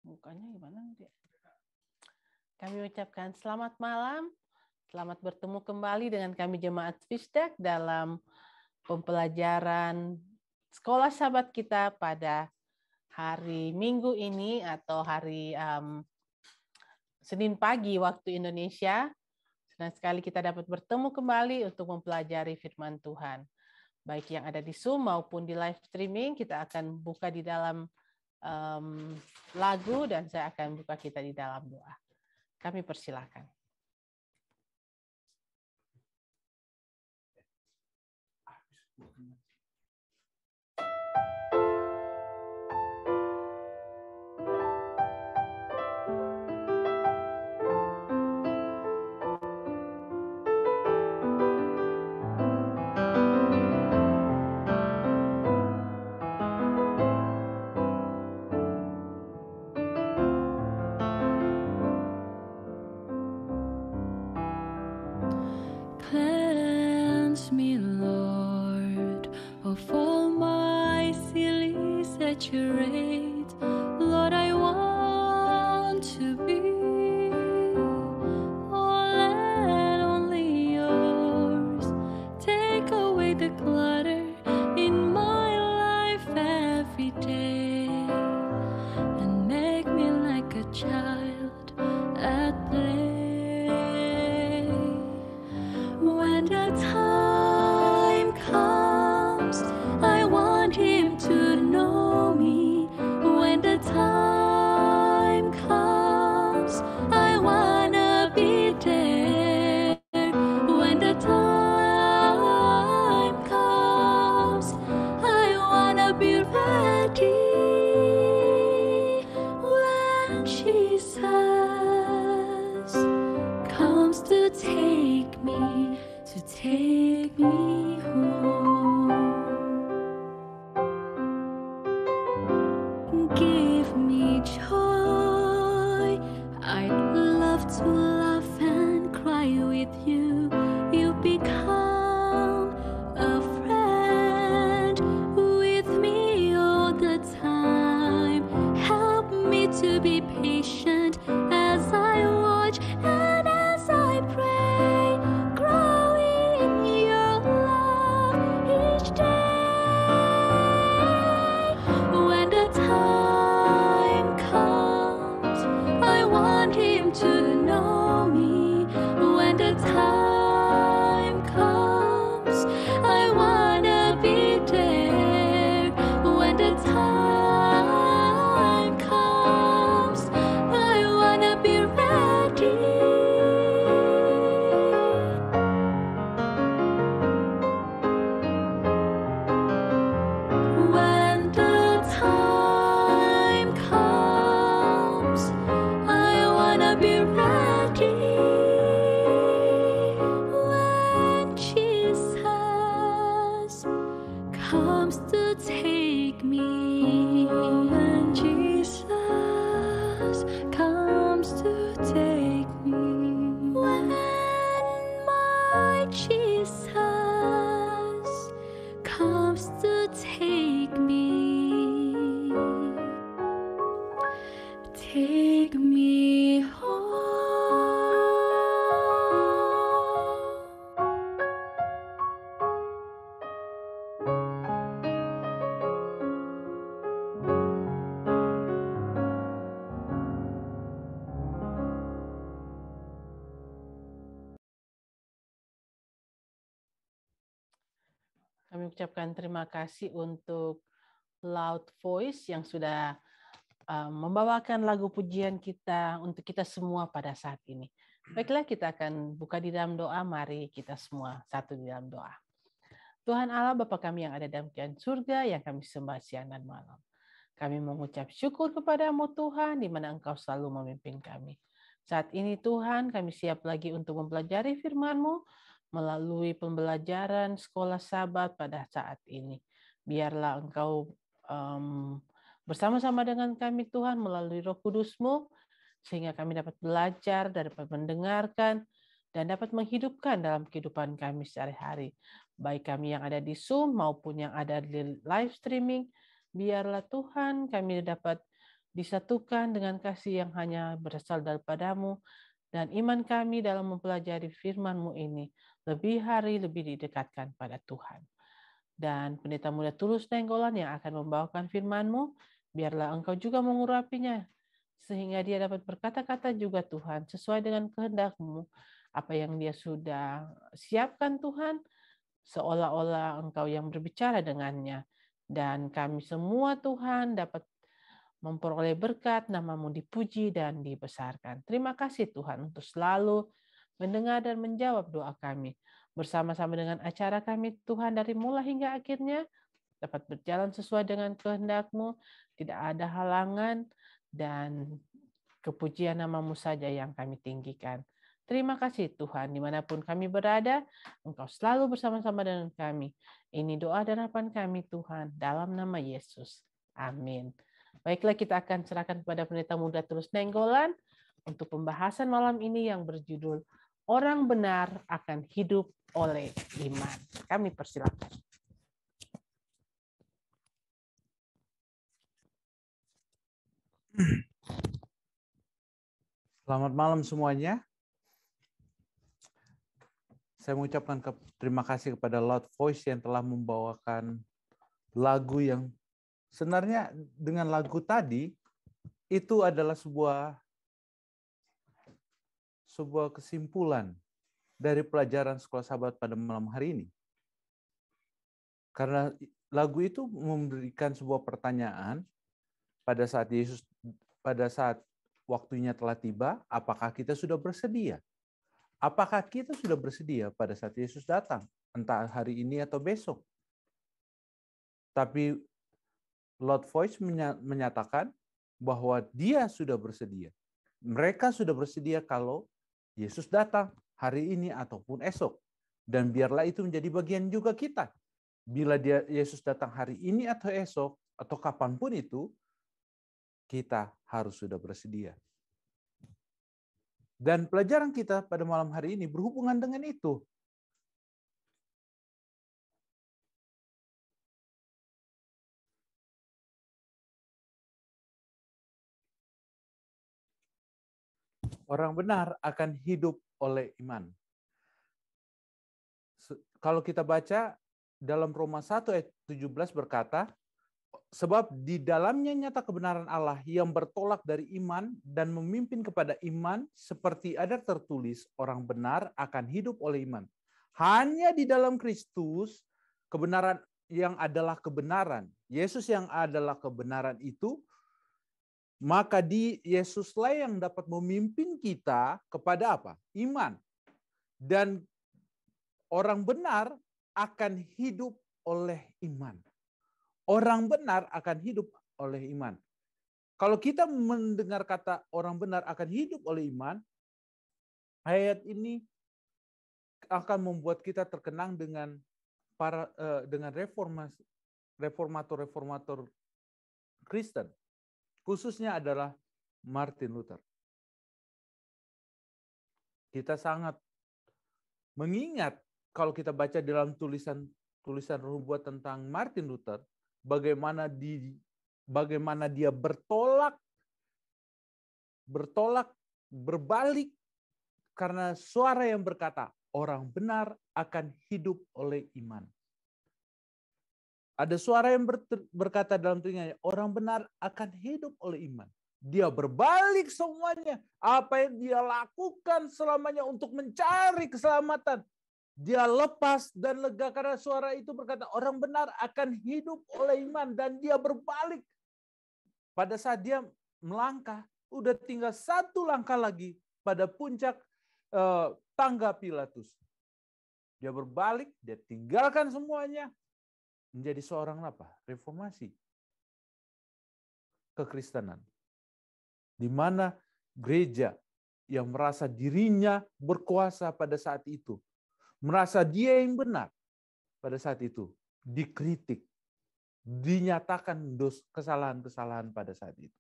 Mukanya gimana dia? Kami ucapkan selamat malam, selamat bertemu kembali dengan kami Jemaat Fisdak dalam pembelajaran Sekolah Sahabat kita pada hari Minggu ini atau hari Senin pagi waktu Indonesia. Senang sekali kita dapat bertemu kembali untuk mempelajari firman Tuhan. Baik yang ada di Zoom maupun di live streaming, kita akan buka di dalam lagu dan saya akan buka kita di dalam doa. Kami persilakan. Cleanse me, Lord, of all my silly saturate. Lord, I want to be all and only yours. Take away the clutter in my life every day and make me like a child at play. When the time comes, I want him to know me. When the time comes, I wanna be there. When the time comes, I wanna be ready. When Jesus comes to take me home. Give me joy. I'd love to laugh and cry with you. You become a friend with me all the time. Help me to be patient as I watch and as I pray. Grow in your love each day. When the time comes, I want him to know me. When the time comes, I wanna be there. When the time comes, I wanna be ready. When the time comes, I wanna be ready. When Jesus comes to take me, when Jesus comes to take me, when my Jesus comes to take me Kami ucapkan terima kasih untuk Loud Voice yang sudah membawakan lagu pujian kita untuk kita semua pada saat ini. Baiklah, kita akan buka di dalam doa. Mari kita semua satu di dalam doa. Tuhan Allah, Bapa kami yang ada dalam kerajaan surga, yang kami sembah siang dan malam. Kami mengucap syukur kepadamu Tuhan, di mana Engkau selalu memimpin kami. Saat ini Tuhan, kami siap lagi untuk mempelajari firman-Mu melalui pembelajaran sekolah Sabat pada saat ini. Biarlah Engkau bersama-sama dengan kami Tuhan melalui Roh Kudus-Mu, sehingga kami dapat belajar, dapat mendengarkan, dan dapat menghidupkan dalam kehidupan kami sehari-hari. Baik kami yang ada di Zoom maupun yang ada di live streaming, biarlah Tuhan kami dapat disatukan dengan kasih yang hanya berasal daripadamu, dan iman kami dalam mempelajari firman-Mu ini lebih hari lebih didekatkan pada Tuhan. Dan pendeta muda Tulus Nainggolan yang akan membawakan firman-Mu, biarlah Engkau juga mengurapinya, sehingga dia dapat berkata-kata juga Tuhan, sesuai dengan kehendak-Mu, apa yang dia sudah siapkan Tuhan, seolah-olah Engkau yang berbicara dengannya. Dan kami semua Tuhan dapat memperoleh berkat, nama-Mu dipuji dan dibesarkan. Terima kasih Tuhan untuk selalu mendengar dan menjawab doa kami. Bersama-sama dengan acara kami Tuhan dari mulai hingga akhirnya dapat berjalan sesuai dengan kehendak-Mu, tidak ada halangan, dan kepujian nama-Mu saja yang kami tinggikan. Terima kasih Tuhan, dimanapun kami berada, Engkau selalu bersama-sama dengan kami. Ini doa dan harapan kami Tuhan, dalam nama Yesus. Amin. Baiklah, kita akan serahkan kepada pendeta muda Tulus Nainggolan untuk pembahasan malam ini yang berjudul Orang Benar Akan Hidup oleh Iman. Kami persilakan. Selamat malam semuanya. Saya mengucapkan terima kasih kepada Loud Voice yang telah membawakan lagu yang sebenarnya dengan lagu tadi itu adalah sebuah kesimpulan dari pelajaran Sekolah Sahabat pada malam hari ini. Karena lagu itu memberikan sebuah pertanyaan pada saat waktunya telah tiba, apakah kita sudah bersedia? Apakah kita sudah bersedia pada saat Yesus datang? Entah hari ini atau besok. Tapi Lord Voice menyatakan bahwa dia sudah bersedia. Mereka sudah bersedia kalau Yesus datang hari ini ataupun esok. Dan biarlah itu menjadi bagian juga kita. Bila Yesus datang hari ini atau esok, atau kapanpun itu, kita harus sudah bersedia. Dan pelajaran kita pada malam hari ini berhubungan dengan itu. Orang benar akan hidup oleh iman. Kalau kita baca dalam Roma 1 ayat 17 berkata, sebab di dalamnya nyata kebenaran Allah yang bertolak dari iman dan memimpin kepada iman, seperti ada tertulis, orang benar akan hidup oleh iman. Hanya di dalam Kristus, kebenaran yang adalah kebenaran, Yesus yang adalah kebenaran itu, maka di Yesuslah yang dapat memimpin kita kepada apa? Iman. Dan orang benar akan hidup oleh iman. Orang benar akan hidup oleh iman. Kalau kita mendengar kata orang benar akan hidup oleh iman, ayat ini akan membuat kita terkenang dengan reformator Kristen. Khususnya adalah Martin Luther. Kita sangat mengingat kalau kita baca dalam tulisan nubuat tentang Martin Luther, bagaimana dia berbalik karena suara yang berkata, orang benar akan hidup oleh iman. Ada suara yang berkata dalam telinganya, orang benar akan hidup oleh iman. Dia berbalik semuanya. Apa yang dia lakukan selamanya untuk mencari keselamatan. Dia lepas dan lega karena suara itu berkata, orang benar akan hidup oleh iman. Dan dia berbalik. Pada saat dia melangkah, udah tinggal satu langkah lagi pada puncak tangga Pilatus. Dia berbalik, dia tinggalkan semuanya. Menjadi seorang apa? Reformasi. Kekristenan. Di mana gereja yang merasa dirinya berkuasa pada saat itu, merasa dia yang benar pada saat itu, dikritik, dinyatakan kesalahan-kesalahan pada saat itu.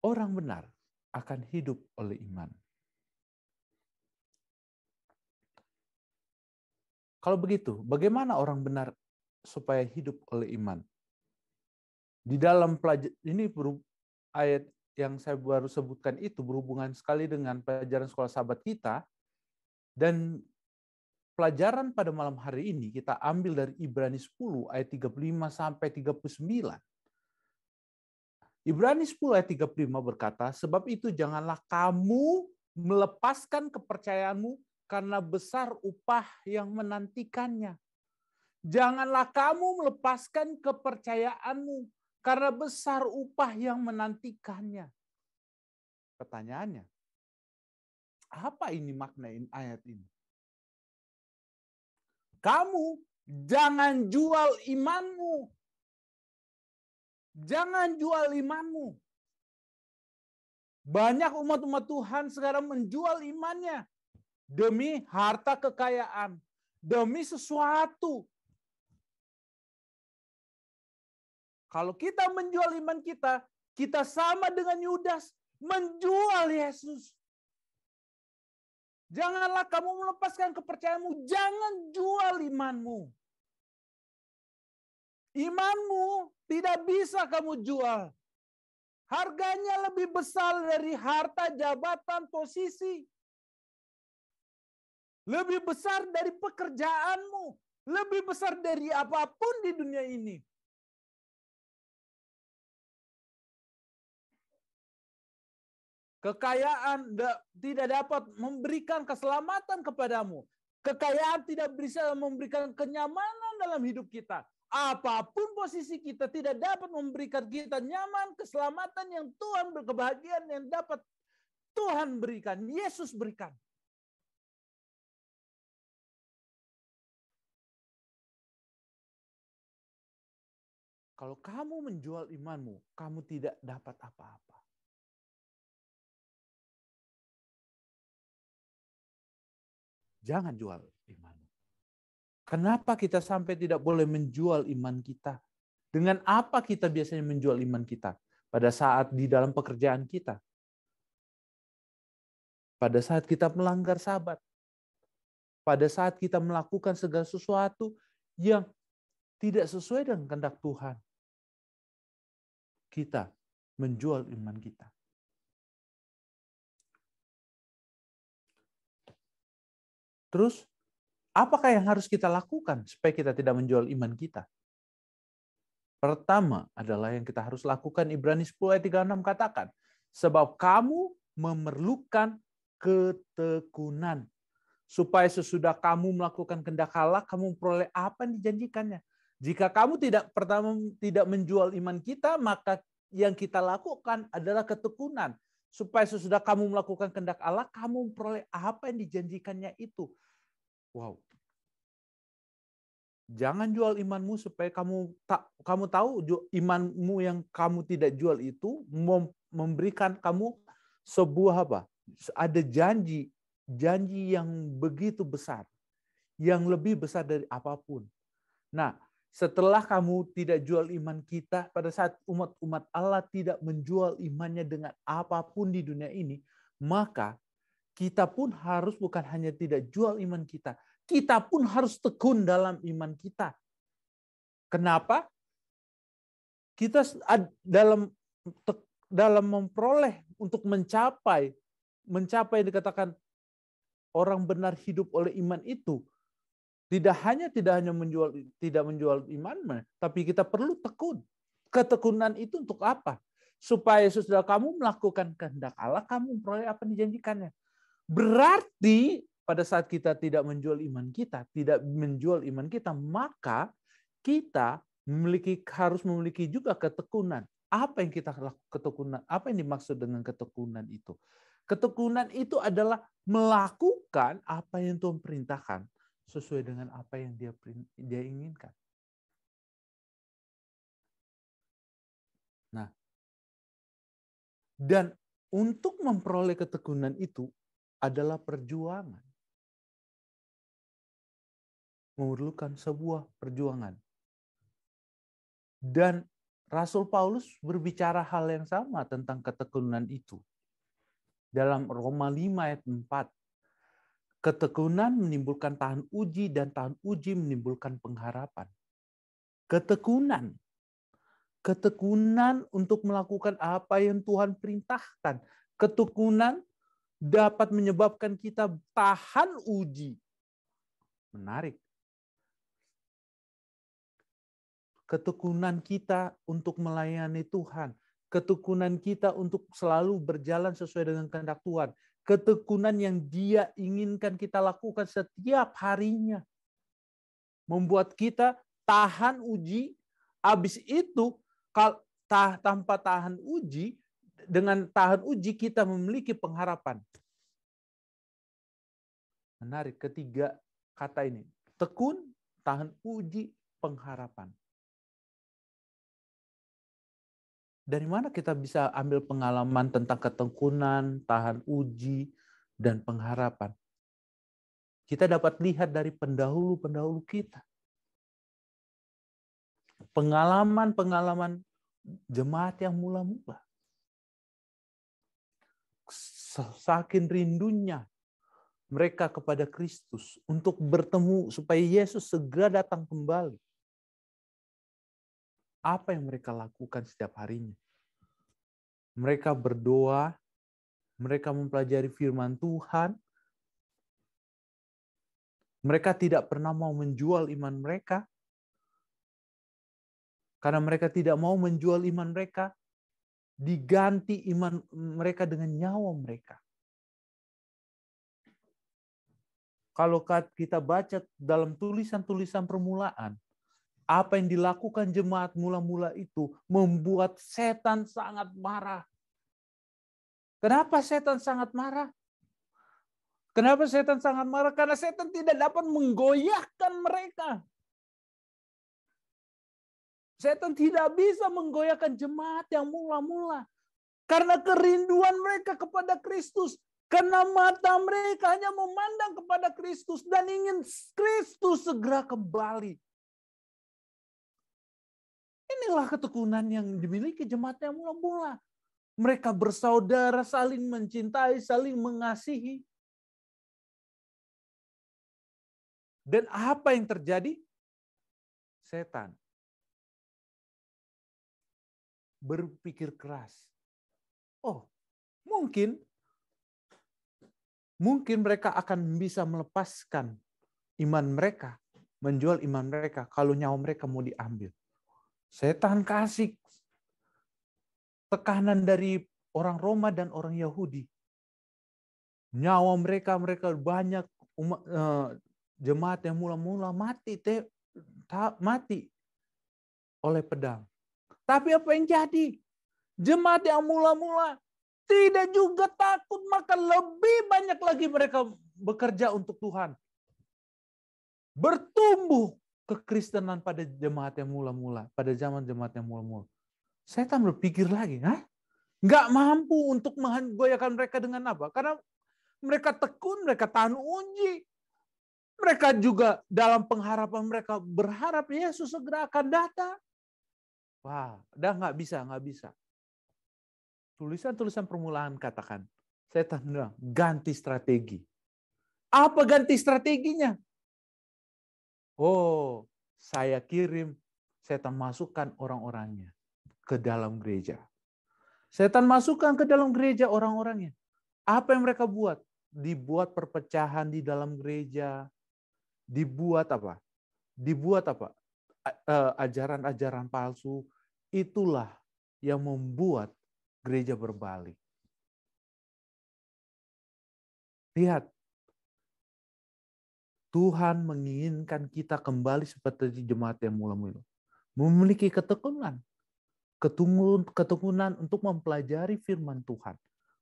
Orang benar akan hidup oleh iman. Kalau begitu, bagaimana orang benar supaya hidup oleh iman? Di dalam ini ayat yang saya baru sebutkan itu berhubungan sekali dengan pelajaran sekolah sahabat kita, dan pelajaran pada malam hari ini kita ambil dari Ibrani 10 ayat 35 sampai 39. Ibrani 10 ayat 35 berkata, sebab itu janganlah kamu melepaskan kepercayaanmu karena besar upah yang menantikannya. Janganlah kamu melepaskan kepercayaanmu karena besar upah yang menantikannya. Pertanyaannya, apa ini makna ayat ini? Kamu jangan jual imanmu. Jangan jual imanmu. Banyak umat-umat Tuhan sekarang menjual imannya demi harta kekayaan, demi sesuatu. Kalau kita menjual iman kita, kita sama dengan Yudas menjual Yesus. Janganlah kamu melepaskan kepercayaanmu, jangan jual imanmu. Imanmu tidak bisa kamu jual. Harganya lebih besar dari harta, jabatan, posisi. Lebih besar dari pekerjaanmu. Lebih besar dari apapun di dunia ini. Kekayaan tidak dapat memberikan keselamatan kepadamu. Kekayaan tidak bisa memberikan kenyamanan dalam hidup kita. Apapun posisi kita tidak dapat memberikan kita nyaman, keselamatan yang Tuhan, kebahagiaan yang dapat Tuhan berikan, Yesus berikan. Kalau kamu menjual imanmu, kamu tidak dapat apa-apa. Jangan jual imanmu. Kenapa kita sampai tidak boleh menjual iman kita? Dengan apa kita biasanya menjual iman kita? Pada saat di dalam pekerjaan kita. Pada saat kita melanggar Sabat. Pada saat kita melakukan segala sesuatu yang tidak sesuai dengan kehendak Tuhan. Kita menjual iman kita. Terus, apakah yang harus kita lakukan supaya kita tidak menjual iman kita? Pertama adalah yang kita harus lakukan, Ibrani 10 ayat 36 katakan, sebab kamu memerlukan ketekunan, supaya sesudah kamu melakukan kehendak Allah, kamu memperoleh apa yang dijanjikannya. Jika kamu tidak menjual iman kita, maka yang kita lakukan adalah ketekunan. Supaya sesudah kamu melakukan kehendak Allah, kamu memperoleh apa yang dijanjikannya itu. Wow. Jangan jual imanmu supaya kamu tahu imanmu yang kamu tidak jual itu memberikan kamu sebuah apa? Ada janji yang begitu besar, yang lebih besar dari apapun. Nah, setelah kamu tidak jual iman kita, pada saat umat Allah tidak menjual imannya dengan apapun di dunia ini, maka kita pun harus bukan hanya tidak jual iman kita, kita pun harus tekun dalam iman kita. Kenapa? Kita dalam memperoleh untuk mencapai dikatakan orang benar hidup oleh iman itu, tidak hanya tidak menjual iman, tapi kita perlu tekun. Ketekunan itu untuk apa? Supaya sesudah kamu melakukan kehendak Allah, kamu memperoleh apa yang dijanjikannya. Berarti pada saat kita tidak menjual iman kita, maka kita harus memiliki juga ketekunan. Apa yang ketekunan? Apa yang dimaksud dengan ketekunan itu? Ketekunan itu adalah melakukan apa yang Tuhan perintahkan sesuai dengan apa yang dia inginkan. Nah, dan untuk memperoleh ketekunan itu adalah perjuangan. Memerlukan sebuah perjuangan. Dan Rasul Paulus berbicara hal yang sama tentang ketekunan itu. Dalam Roma 5 ayat 4. Ketekunan menimbulkan tahan uji dan tahan uji menimbulkan pengharapan. Ketekunan Ketekunan untuk melakukan apa yang Tuhan perintahkan. Ketekunan dapat menyebabkan kita tahan uji. Menarik. Ketekunan kita untuk melayani Tuhan. Ketekunan kita untuk selalu berjalan sesuai dengan kehendak Tuhan. Ketekunan yang Dia inginkan kita lakukan setiap harinya. Membuat kita tahan uji. Habis itu, tanpa tahan uji, dengan tahan uji kita memiliki pengharapan. Menarik, ketiga kata ini. Tekun, tahan uji, pengharapan. Dari mana kita bisa ambil pengalaman tentang ketekunan, tahan uji, dan pengharapan? Kita dapat lihat dari pendahulu-pendahulu kita. Pengalaman-pengalaman jemaat yang mula-mula. Saking rindunya mereka kepada Kristus untuk bertemu supaya Yesus segera datang kembali. Apa yang mereka lakukan setiap harinya? Mereka berdoa, mereka mempelajari firman Tuhan. Mereka tidak pernah mau menjual iman mereka. Karena mereka tidak mau menjual iman mereka, diganti iman mereka dengan nyawa mereka. Kalau kita baca dalam tulisan-tulisan permulaan, apa yang dilakukan jemaat mula-mula itu membuat setan sangat marah. Kenapa setan sangat marah? Kenapa setan sangat marah? Karena setan tidak dapat menggoyahkan mereka. Setan tidak bisa menggoyahkan jemaat yang mula-mula. Karena kerinduan mereka kepada Kristus. Karena mata mereka hanya memandang kepada Kristus dan ingin Kristus segera kembali. Inilah ketekunan yang dimiliki jemaat yang mula-mula. Mereka bersaudara, saling mencintai, saling mengasihi. Dan apa yang terjadi? Setan berpikir keras. Oh, mungkin mereka akan bisa melepaskan iman mereka, menjual iman mereka kalau nyawa mereka mau diambil. Setan kasih tekanan dari orang Roma dan orang Yahudi. Nyawa mereka banyak jemaat yang mula-mula mati oleh pedang. Tapi apa yang jadi? Jemaat yang mula-mula tidak juga takut, maka lebih banyak lagi mereka bekerja untuk Tuhan. Bertumbuh kekristenan pada jemaat yang mula-mula, pada zaman jemaat yang mula-mula. Setan berpikir lagi, nggak mampu untuk menggoyahkan mereka dengan apa? Karena mereka tekun, mereka tahan uji. Mereka juga dalam pengharapan mereka berharap Yesus segera akan datang. Wah, udah nggak bisa. Tulisan-tulisan permulaan katakan, setan bilang, ganti strategi. Apa ganti strateginya? Oh, saya kirim setan masukkan orang-orangnya ke dalam gereja. Setan masukkan ke dalam gereja orang-orangnya. Apa yang mereka buat? Dibuat perpecahan di dalam gereja. Dibuat apa? Ajaran-ajaran palsu. Itulah yang membuat gereja berbalik. Lihat, Tuhan menginginkan kita kembali seperti jemaat yang mula-mula. Memiliki ketekunan untuk mempelajari firman Tuhan.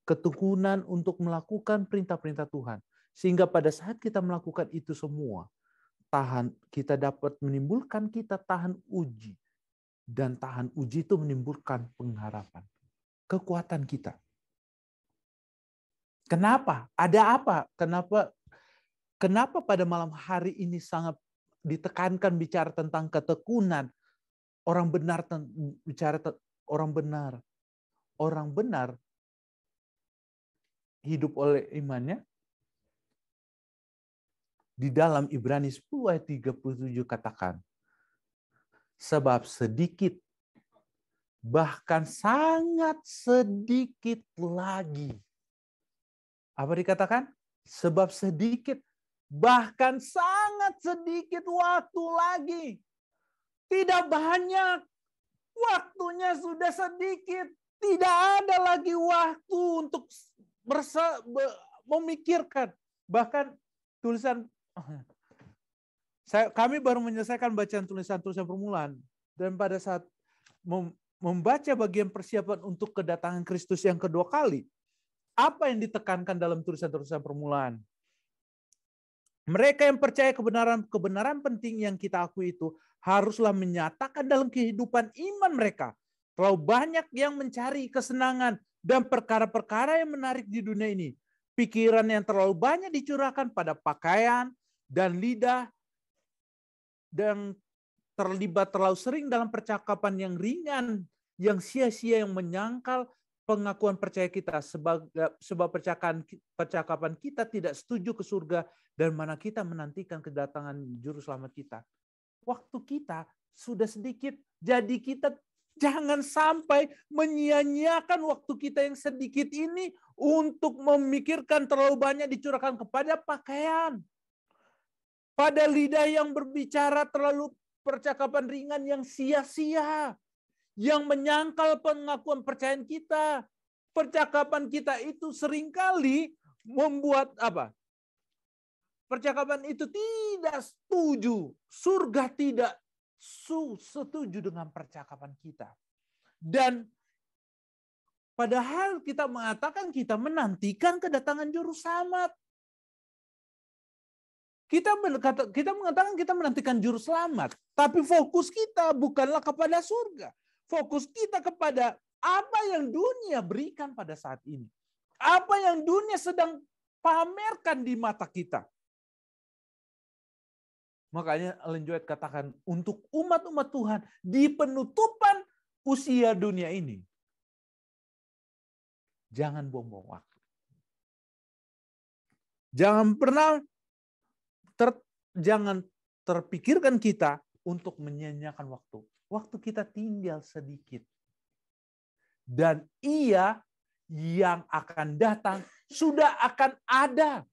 Ketekunan untuk melakukan perintah-perintah Tuhan. Sehingga pada saat kita melakukan itu semua, kita dapat menimbulkan kita tahan uji. Dan tahan uji itu menimbulkan pengharapan. Kekuatan kita. Kenapa? Ada apa? Kenapa pada malam hari ini sangat ditekankan bicara tentang ketekunan? Orang benar orang benar hidup oleh imannya. Di dalam Ibrani 10 ayat 37 katakan, sebab sedikit bahkan sangat sedikit lagi. Apa dikatakan? Sebab sedikit, bahkan sangat sedikit waktu lagi. Tidak banyak, waktunya sudah sedikit. Tidak ada lagi waktu untuk memikirkan. Bahkan tulisan, kami baru menyelesaikan bacaan tulisan-tulisan permulaan. Dan pada saat membaca bagian persiapan untuk kedatangan Kristus yang kedua kali, apa yang ditekankan dalam tulisan-tulisan permulaan? Mereka yang percaya kebenaran penting yang kita akui itu haruslah menyatakan dalam kehidupan iman mereka. Terlalu banyak yang mencari kesenangan dan perkara-perkara yang menarik di dunia ini. Pikiran yang terlalu banyak dicurahkan pada pakaian dan lidah, dan terlibat terlalu sering dalam percakapan yang ringan, yang sia-sia, yang menyangkal pengakuan percaya kita, sebab percakapan kita tidak setuju ke surga dan mana kita menantikan kedatangan juru selamat kita. Waktu kita sudah sedikit, jadi kita jangan sampai menyia-nyiakan waktu kita yang sedikit ini untuk memikirkan terlalu banyak dicurahkan kepada pakaian, pada lidah yang berbicara terlalu percakapan ringan yang sia-sia, yang menyangkal pengakuan percayaan kita. Percakapan kita itu seringkali membuat apa? Percakapan itu tidak setuju. Surga tidak setuju dengan percakapan kita. Dan padahal kita mengatakan kita menantikan kedatangan juru selamat. Kita mengatakan kita menantikan juru selamat. Tapi fokus kita bukanlah kepada surga. Fokus kita kepada apa yang dunia berikan pada saat ini. Apa yang dunia sedang pamerkan di mata kita. Makanya Ellen White katakan, untuk umat-umat Tuhan di penutupan usia dunia ini, jangan buang-buang waktu. Jangan terpikirkan kita untuk menyia-nyiakan waktu. Waktu kita tinggal sedikit. Dan Ia yang akan datang sudah akan ada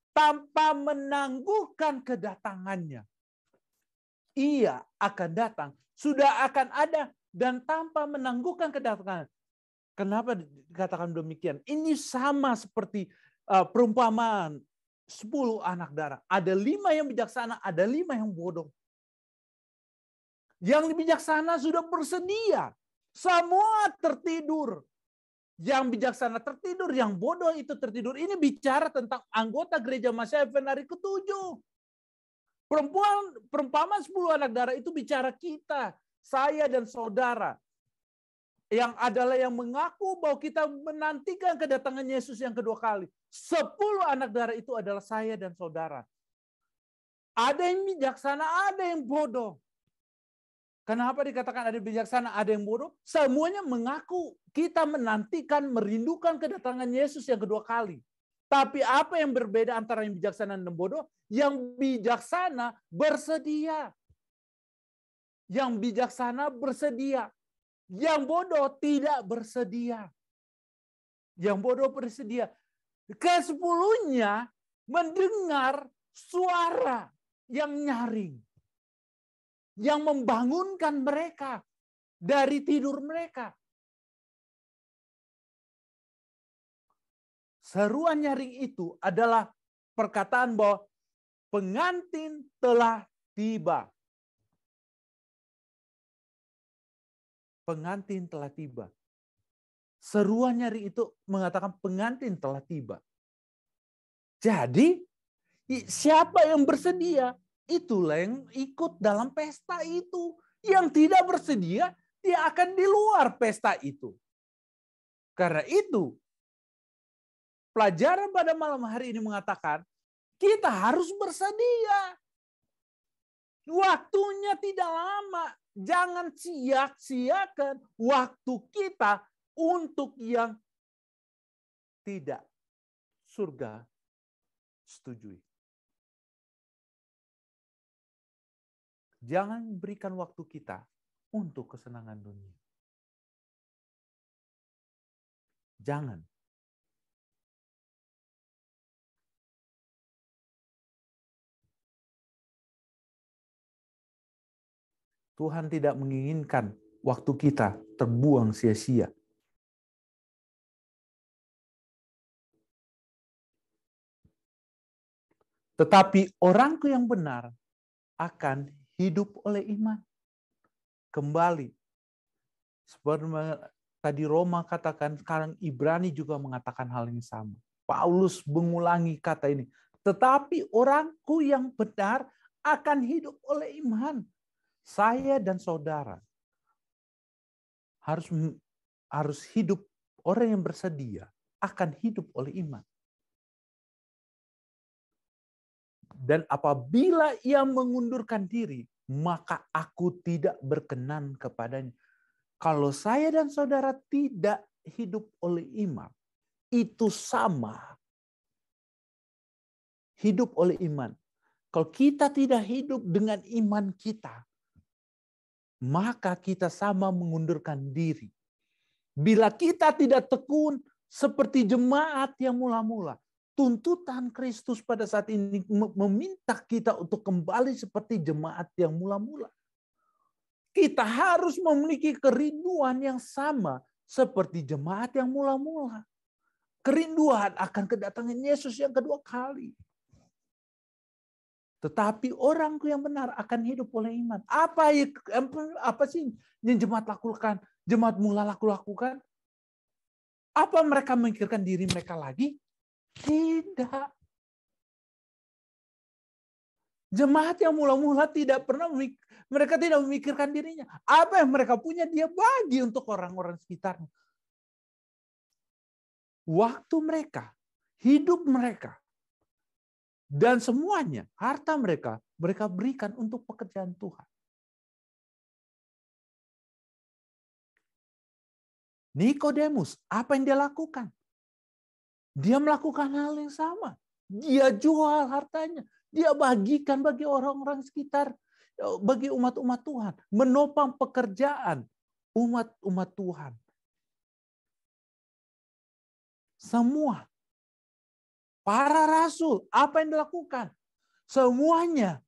tanpa menangguhkan kedatangannya. Ia akan datang, sudah akan ada dan tanpa menangguhkan kedatangannya. Kenapa dikatakan demikian? Ini sama seperti perumpamaan 10 anak darah. Ada 5 yang bijaksana, ada 5 yang bodoh. Yang bijaksana sudah bersedia. Semua tertidur. Yang bijaksana tertidur, yang bodoh itu tertidur. Ini bicara tentang anggota gereja Masya Advent hari ke-7. Perumpamaan 10 anak darah itu bicara kita, saya dan saudara. Yang adalah yang mengaku bahwa kita menantikan kedatangan Yesus yang kedua kali. 10 anak darah itu adalah saya dan saudara. Ada yang bijaksana, ada yang bodoh. Kenapa dikatakan ada yang bijaksana, ada yang bodoh? Semuanya mengaku kita menantikan, merindukan kedatangan Yesus yang kedua kali. Tapi apa yang berbeda antara yang bijaksana dan bodoh? Yang bijaksana bersedia. Yang bijaksana bersedia. Yang bodoh tidak bersedia. Yang bodoh bersedia. Kesepuluhnya mendengar suara yang nyaring. Yang membangunkan mereka dari tidur mereka. Seruan nyaring itu adalah perkataan bahwa pengantin telah tiba. Pengantin telah tiba. Seruan nyaring itu mengatakan pengantin telah tiba. Jadi, siapa yang bersedia, itulah yang ikut dalam pesta itu. Yang tidak bersedia, dia akan di luar pesta itu. Karena itu, pelajaran pada malam hari ini mengatakan, kita harus bersedia. Waktunya tidak lama. Jangan sia-siakan waktu kita untuk yang tidak surga setujui. Jangan berikan waktu kita untuk kesenangan dunia. Jangan. Tuhan tidak menginginkan waktu kita terbuang sia-sia. Tetapi orangku yang benar akan hidup oleh iman. Kembali. Seperti tadi Roma katakan, sekarang Ibrani juga mengatakan hal yang sama. Paulus mengulangi kata ini. Tetapi orangku yang benar akan hidup oleh iman. Saya dan saudara harus hidup, orang yang bersedia akan hidup oleh iman. Dan apabila ia mengundurkan diri, maka aku tidak berkenan kepadanya. Kalau saya dan saudara tidak hidup oleh iman, itu sama. Hidup oleh iman. Kalau kita tidak hidup dengan iman kita, maka kita sama mengundurkan diri. Bila kita tidak tekun seperti jemaat yang mula-mula, tuntutan Kristus pada saat ini meminta kita untuk kembali seperti jemaat yang mula-mula. Kita harus memiliki kerinduan yang sama seperti jemaat yang mula-mula. Kerinduan akan kedatangan Yesus yang kedua kali. Tetapi orangku yang benar akan hidup oleh iman. Apa sih yang jemaat lakukan? Jemaat mula lakukan? Apa mereka memikirkan diri mereka lagi? Tidak. Jemaat yang mula-mula tidak pernah mereka tidak memikirkan dirinya. Apa yang mereka punya dia bagi untuk orang-orang sekitarnya. Waktu mereka, hidup mereka, dan semuanya, harta mereka berikan untuk pekerjaan Tuhan. Nikodemus, apa yang dia lakukan? Dia melakukan hal yang sama. Dia jual hartanya. Dia bagikan bagi orang-orang sekitar, bagi umat-umat Tuhan. Menopang pekerjaan umat-umat Tuhan. Semua. Para rasul, apa yang dilakukan? Semuanya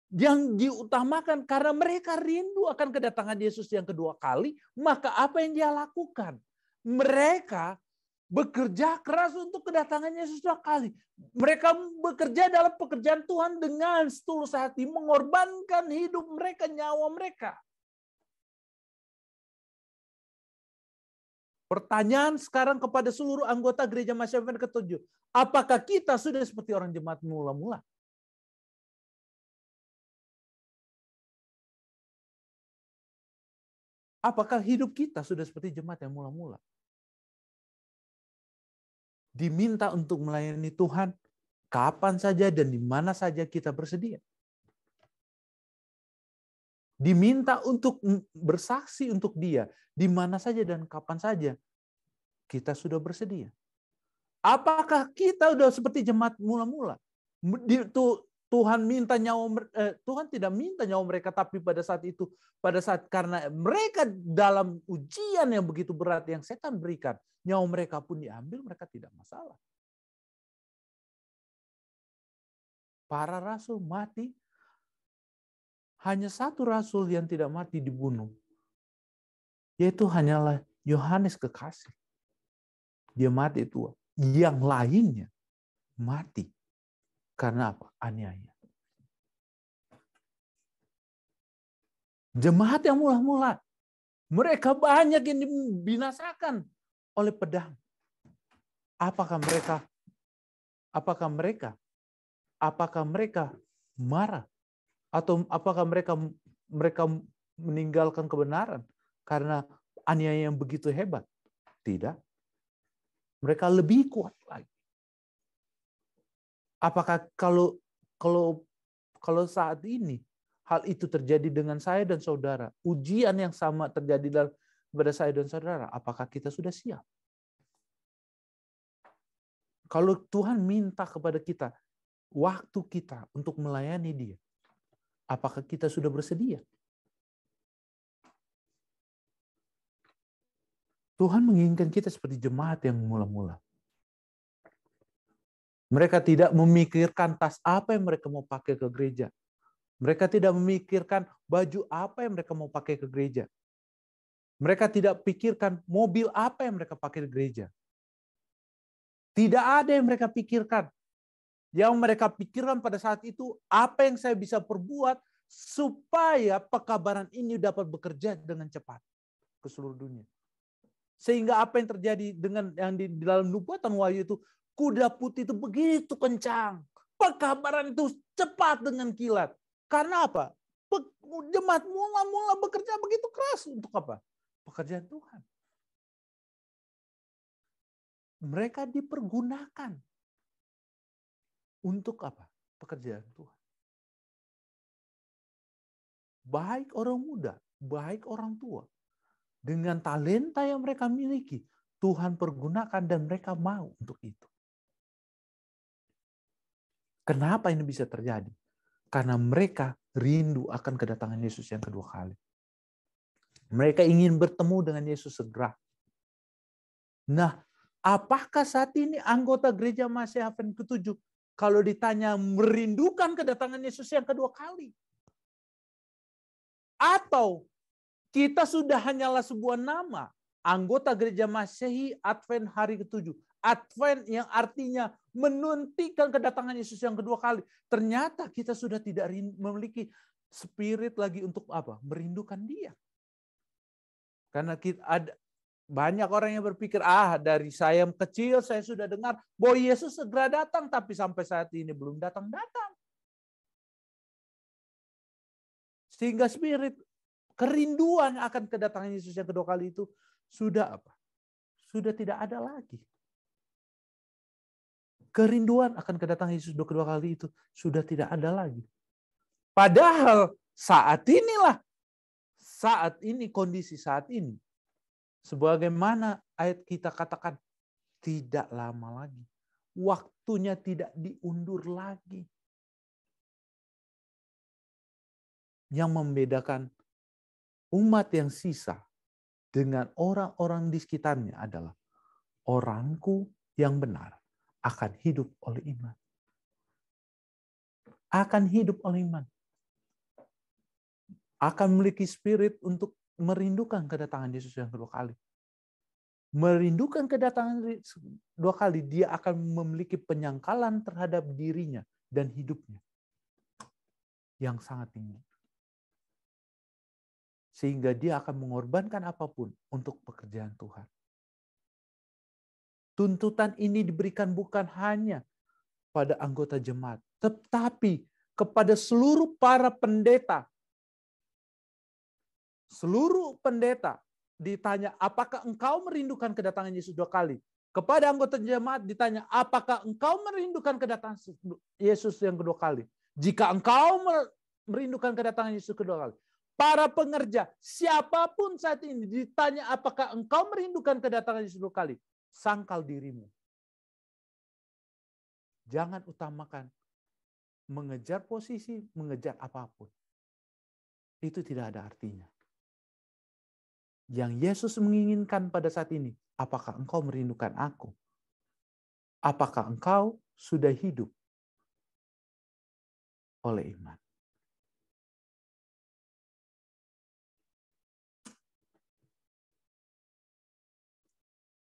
yang diutamakan karena mereka rindu akan kedatangan Yesus yang kedua kali, maka apa yang dia lakukan? Mereka bekerja keras untuk kedatangan Yesus kedua kali. Mereka bekerja dalam pekerjaan Tuhan dengan setulus hati, mengorbankan hidup mereka, nyawa mereka. Pertanyaan sekarang kepada seluruh anggota gereja Masyarakat ke-7. Apakah kita sudah seperti orang jemaat mula-mula? Apakah hidup kita sudah seperti jemaat yang mula-mula? Diminta untuk melayani Tuhan kapan saja dan di mana saja kita bersedia. Diminta untuk bersaksi untuk Dia di mana saja dan kapan saja kita sudah bersedia. Apakah kita sudah seperti jemaat mula-mula? Tuhan minta Tuhan tidak minta nyawa mereka, tapi pada saat karena mereka dalam ujian yang begitu berat yang setan berikan, nyawa mereka pun diambil, mereka tidak masalah. Para rasul mati, hanya satu rasul yang tidak mati dibunuh, yaitu hanyalah Yohanes Kekasih. Dia mati tua. Yang lainnya mati. Karena apa? Aniaya. Jemaat yang mula-mula, mereka banyak yang dibinasakan oleh pedang. Apakah mereka marah? Atau apakah mereka meninggalkan kebenaran karena aniaya yang begitu hebat? Tidak. Mereka lebih kuat lagi. Apakah kalau saat ini hal itu terjadi dengan saya dan saudara, ujian yang sama terjadi pada saya dan saudara, apakah kita sudah siap? Kalau Tuhan minta kepada kita waktu kita untuk melayani Dia, apakah kita sudah bersedia? Tuhan menginginkan kita seperti jemaat yang mula-mula. Mereka tidak memikirkan tas apa yang mereka mau pakai ke gereja. Mereka tidak memikirkan baju apa yang mereka mau pakai ke gereja. Mereka tidak pikirkan mobil apa yang mereka pakai ke gereja. Tidak ada yang mereka pikirkan. Yang mereka pikirkan pada saat itu, apa yang saya bisa perbuat supaya pekabaran ini dapat bekerja dengan cepat ke seluruh dunia. Sehingga apa yang terjadi dengan yang di dalam nubuatan Wahyu itu, kuda putih itu begitu kencang. Pekabaran itu cepat dengan kilat. Karena apa? Jemaat mula-mula bekerja begitu keras untuk apa? Pekerjaan Tuhan. Mereka dipergunakan untuk apa? Pekerjaan Tuhan. Baik orang muda, baik orang tua. Dengan talenta yang mereka miliki, Tuhan pergunakan dan mereka mau untuk itu. Kenapa ini bisa terjadi? Karena mereka rindu akan kedatangan Yesus yang kedua kali. Mereka ingin bertemu dengan Yesus segera. Nah, apakah saat ini anggota gereja Masih Advent ke-7 kalau ditanya merindukan kedatangan Yesus yang kedua kali? Atau kita sudah hanyalah sebuah nama, anggota gereja Masehi Advent hari ke-7. Advent yang artinya menantikan kedatangan Yesus yang kedua kali. Ternyata kita sudah tidak memiliki spirit lagi untuk apa? Merindukan Dia. Karena kita ada banyak orang yang berpikir, dari saya kecil saya sudah dengar bahwa Yesus segera datang, tapi sampai saat ini belum datang-datang. Sehingga spirit kerinduan akan kedatangan Yesus yang kedua kali itu sudah apa? Sudah tidak ada lagi. Kerinduan akan kedatangan Yesus kedua kali itu sudah tidak ada lagi. Padahal saat ini kondisi saat ini, sebagaimana ayat kita katakan, tidak lama lagi. Waktunya tidak diundur lagi. Yang membedakan umat yang sisa dengan orang-orang di sekitarnya adalah orangku yang benar akan hidup oleh iman. Akan hidup oleh iman. Akan memiliki spirit untuk merindukan kedatangan Yesus yang kedua kali. Merindukan kedatangan dua kali, dia akan memiliki penyangkalan terhadap dirinya dan hidupnya yang sangat tinggi. Sehingga dia akan mengorbankan apapun untuk pekerjaan Tuhan. Tuntutan ini diberikan bukan hanya pada anggota jemaat, tetapi kepada seluruh para pendeta. Seluruh pendeta ditanya, apakah engkau merindukan kedatangan Yesus dua kali? Kepada anggota jemaat ditanya, apakah engkau merindukan kedatangan Yesus yang kedua kali? Jika engkau merindukan kedatangan Yesus kedua kali, para pengerja, siapapun saat ini ditanya apakah engkau merindukan kedatangan Yesus dua kali, sangkal dirimu. Jangan utamakan mengejar posisi, mengejar apapun. Itu tidak ada artinya. Yang Yesus menginginkan pada saat ini, apakah engkau merindukan aku? Apakah engkau sudah hidup oleh iman?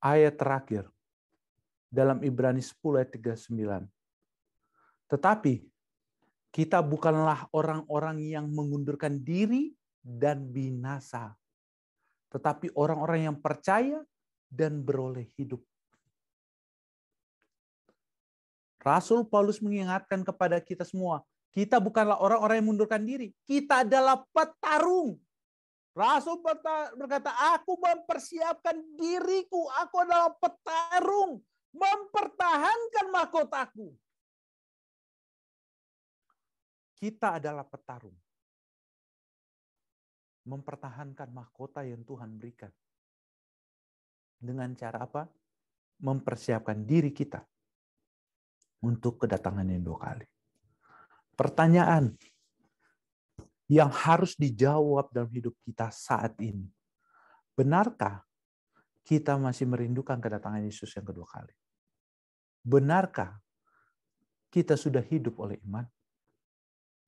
Ayat terakhir dalam Ibrani 10 ayat 39. Tetapi kita bukanlah orang-orang yang mengundurkan diri dan binasa, tetapi orang-orang yang percaya dan beroleh hidup. Rasul Paulus mengingatkan kepada kita semua, kita bukanlah orang-orang yang mengundurkan diri, kita adalah petarung. Rasul berkata, aku mempersiapkan diriku, aku adalah petarung, mempertahankan mahkotaku. Kita adalah petarung. Mempertahankan mahkota yang Tuhan berikan. Dengan cara apa? Mempersiapkan diri kita untuk kedatangan yang dua kali. Pertanyaan yang harus dijawab dalam hidup kita saat ini. Benarkah kita masih merindukan kedatangan Yesus yang kedua kali? Benarkah kita sudah hidup oleh iman?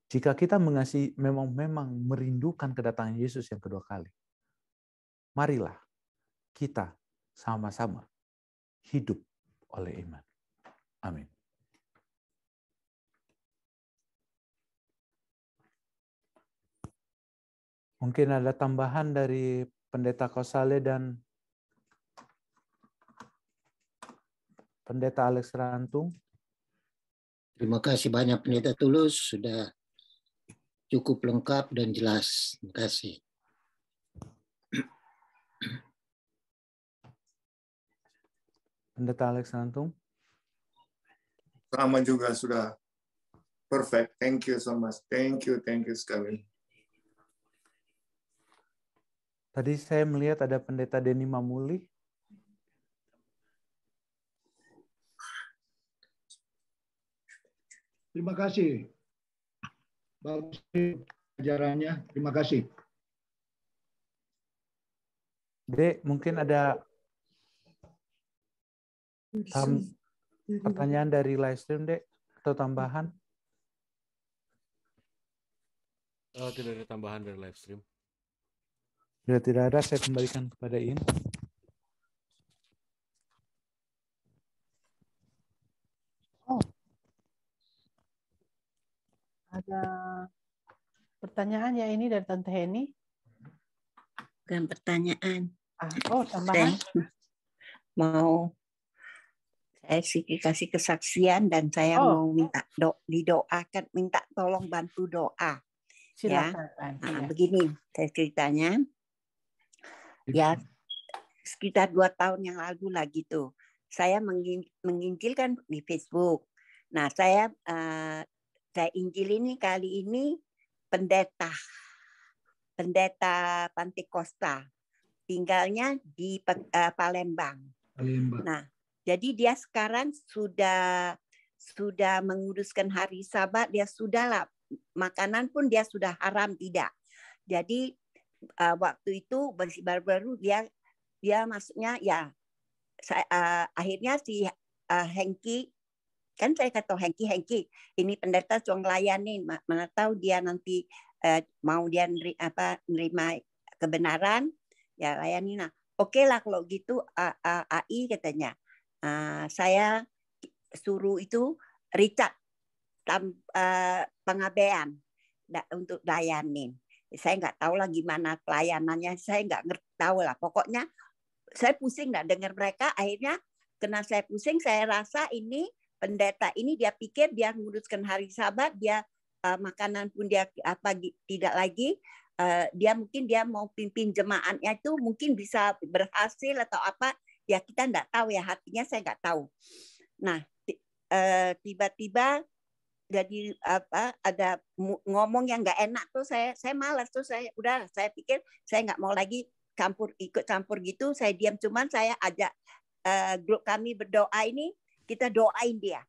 Jika kita memang merindukan kedatangan Yesus yang kedua kali, marilah kita sama-sama hidup oleh iman. Amin. Mungkin ada tambahan dari Pendeta Kosale dan Pendeta Alex Rantung. Terima kasih banyak Pendeta Tulus, sudah cukup lengkap dan jelas. Terima kasih. Pendeta Alex Rantung. Sama juga sudah perfect. Thank you so much. Thank you sekali. Tadi saya melihat ada Pendeta Denny Mamuli. Terima kasih. Bagus ajarannya. Terima kasih. Dek, mungkin ada pertanyaan dari live stream, Dek, atau tambahan? Tidak ada tambahan dari live stream. Bila tidak ada, saya kembalikan kepada In. Ada pertanyaan ya ini dari Tante Heni? Bukan pertanyaan. Tambahan. Saya kasih kesaksian dan saya mau minta didoakan, minta tolong bantu doa. Silakan. Ya. Begini saya ceritanya. Ya, sekitar 2 tahun yang lalu lah gitu. Saya menginjilkan di Facebook. Nah, saya injil ini kali ini pendeta Pantekosta. Tinggalnya di Palembang. Nah, jadi dia sekarang sudah menguduskan hari Sabat, dia sudahlah makanan pun dia sudah haram tidak. Jadi waktu itu baru-baru dia maksudnya ya akhirnya si Hengki, kan saya kata Hengki ini pendeta cuma ngelayanin, mana tahu dia nanti mau dia nerima kebenaran ya layani. Nah oke lah kalau gitu AI katanya saya suruh itu Richard Pengabaian untuk layanin. Saya nggak tahu lah gimana pelayanannya, saya nggak ngerti tahu lah. Pokoknya saya pusing nggak dengar mereka. Akhirnya karena saya pusing, saya rasa ini pendeta ini dia pikir dia menguruskan hari Sabat, dia makanan pun dia tidak lagi. Dia mungkin dia mau pimpin jemaatnya itu mungkin bisa berhasil atau apa. Ya kita nggak tahu ya, hatinya saya nggak tahu. Nah tiba-tiba jadi ada ngomong yang nggak enak tuh saya malas tuh, saya pikir saya nggak mau lagi ikut campur gitu, saya diam. Cuman saya ajak grup kami berdoa ini, kita doain dia